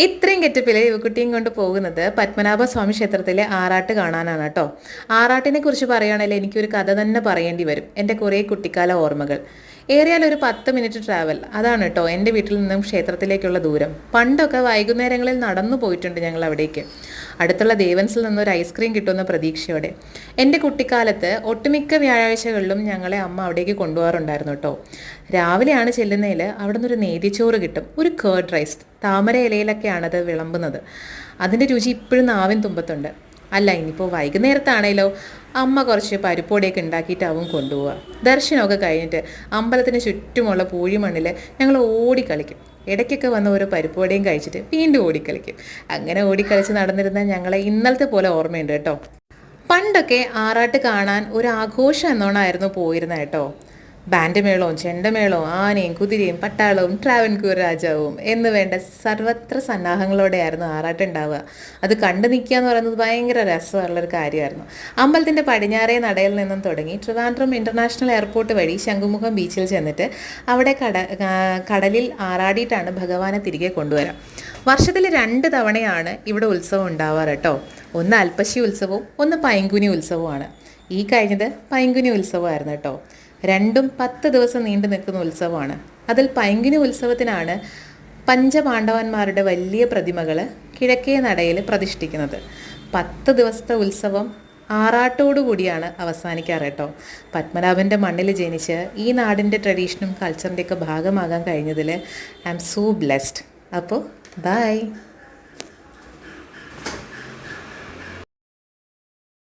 ഇത്രയും ഗെറ്റപ്പിൽ യുവക്കുട്ടിയും കൊണ്ട് പോകുന്നത് പത്മനാഭ സ്വാമി ക്ഷേത്രത്തിലെ ആറാട്ട് കാണാനാണ് കേട്ടോ. ആറാട്ടിനെ കുറിച്ച് പറയുകയാണെങ്കിൽ എനിക്കൊരു കഥ തന്നെ പറയേണ്ടി വരും. എൻ്റെ കുറേ കുട്ടിക്കാല ഓർമ്മകൾ. ഏറിയാൽ ഒരു 10 മിനിറ്റ് ട്രാവൽ, അതാണ് കേട്ടോ എൻ്റെ വീട്ടിൽ നിന്നും ക്ഷേത്രത്തിലേക്കുള്ള ദൂരം. പണ്ടൊക്കെ വൈകുന്നേരങ്ങളിൽ നടന്നു പോയിട്ടുണ്ട് ഞങ്ങൾ അവിടേക്ക്, അടുത്തുള്ള ദേവൻസിൽ നിന്നൊരു ഐസ്ക്രീം കിട്ടുമെന്ന പ്രതീക്ഷയോടെ. എൻ്റെ കുട്ടിക്കാലത്ത് ഒട്ടുമിക്ക വ്യാഴാഴ്ചകളിലും ഞങ്ങളെ അമ്മ അവിടേക്ക് കൊണ്ടുപോകാറുണ്ടായിരുന്നു കേട്ടോ. രാവിലെയാണ് ചെല്ലുന്നതിൽ അവിടെ നിന്നൊരു നേതിച്ചോറ് കിട്ടും, ഒരു കേർഡ് റൈസ്, താമര ഇലയിലൊക്കെയാണത് വിളമ്പുന്നത്. അതിൻ്റെ രുചി ഇപ്പോഴും നാവിൻ തുമ്പത്തുണ്ട്. അല്ല, ഇനിയിപ്പോൾ വൈകുന്നേരത്താണേലോ അമ്മ കുറച്ച് പരിപ്പോടിയൊക്കെ ഉണ്ടാക്കിയിട്ടാവും കൊണ്ടുപോവുക. ദർശനമൊക്കെ കഴിഞ്ഞിട്ട് അമ്പലത്തിന് ചുറ്റുമുള്ള പൂഴിമണ്ണിൽ ഞങ്ങൾ ഓടിക്കളിക്കും. ഇടയ്ക്കൊക്കെ വന്ന് ഓരോ പരിപ്പോടിയും കഴിച്ചിട്ട് വീണ്ടും ഓടിക്കളിക്കും. അങ്ങനെ ഓടിക്കളിച്ച് നടന്നിരുന്ന ഞങ്ങളെ ഇന്നലത്തെ പോലെ ഓർമ്മയുണ്ട് കേട്ടോ. പണ്ടൊക്കെ ആറാട്ട് കാണാൻ ഒരു ആഘോഷം എന്നോണമായിരുന്നു പോയിരുന്നത് കേട്ടോ. ബാൻഡ് മേളവും ചെണ്ടമേളവും ആനയും കുതിരയും പട്ടാളവും ട്രാവൻകൂർ രാജാവും എന്ന് വേണ്ട സർവത്ര സന്നാഹങ്ങളോടെയായിരുന്നു ആറാട്ടുണ്ടാവുക. അത് കണ്ടു നിൽക്കുക എന്ന് പറയുന്നത് ഭയങ്കര രസമുള്ളൊരു കാര്യമായിരുന്നു. അമ്പലത്തിൻ്റെ പടിഞ്ഞാറേ നടയിൽ നിന്നും തുടങ്ങി ട്രിവാൻഡ്രം ഇൻ്റർനാഷണൽ എയർപോർട്ട് വഴി ശംഖുമുഖം ബീച്ചിൽ ചെന്നിട്ട് അവിടെ കടലിൽ ആറാടിയിട്ടാണ് ഭഗവാനെ തിരികെ കൊണ്ടുവരാം. വർഷത്തിൽ 2 തവണയാണ് ഇവിടെ ഉത്സവം ഉണ്ടാവാറ് കേട്ടോ. ഒന്ന് അൽപ്പശി ഉത്സവവും ഒന്ന് പൈങ്കുനി ഉത്സവമാണ്. ഈ കഴിഞ്ഞത് പൈങ്കുനി ഉത്സവമായിരുന്നു കേട്ടോ. രണ്ടും 10 ദിവസം നീണ്ടു നിൽക്കുന്ന ഉത്സവമാണ്. അതിൽ പൈങ്കുനി ഉത്സവത്തിനാണ് പഞ്ചപാണ്ഡവന്മാരുടെ വലിയ പ്രതിമകൾ കിഴക്കേ നടയിൽ പ്രതിഷ്ഠിക്കുന്നത്. 10 ദിവസത്തെ ഉത്സവം ആറാട്ടോടു കൂടിയാണ് അവസാനിക്കാറ് കേട്ടോ. പത്മനാഭൻ്റെ മണ്ണിൽ ജനിച്ച് ഈ നാടിൻ്റെ ട്രഡീഷനും കൾച്ചറിൻ്റെയൊക്കെ ഭാഗമാകാൻ കഴിഞ്ഞതിൽ ഐ ആം സോ ബ്ലെസ്ഡ്. അപ്പോൾ ബൈ.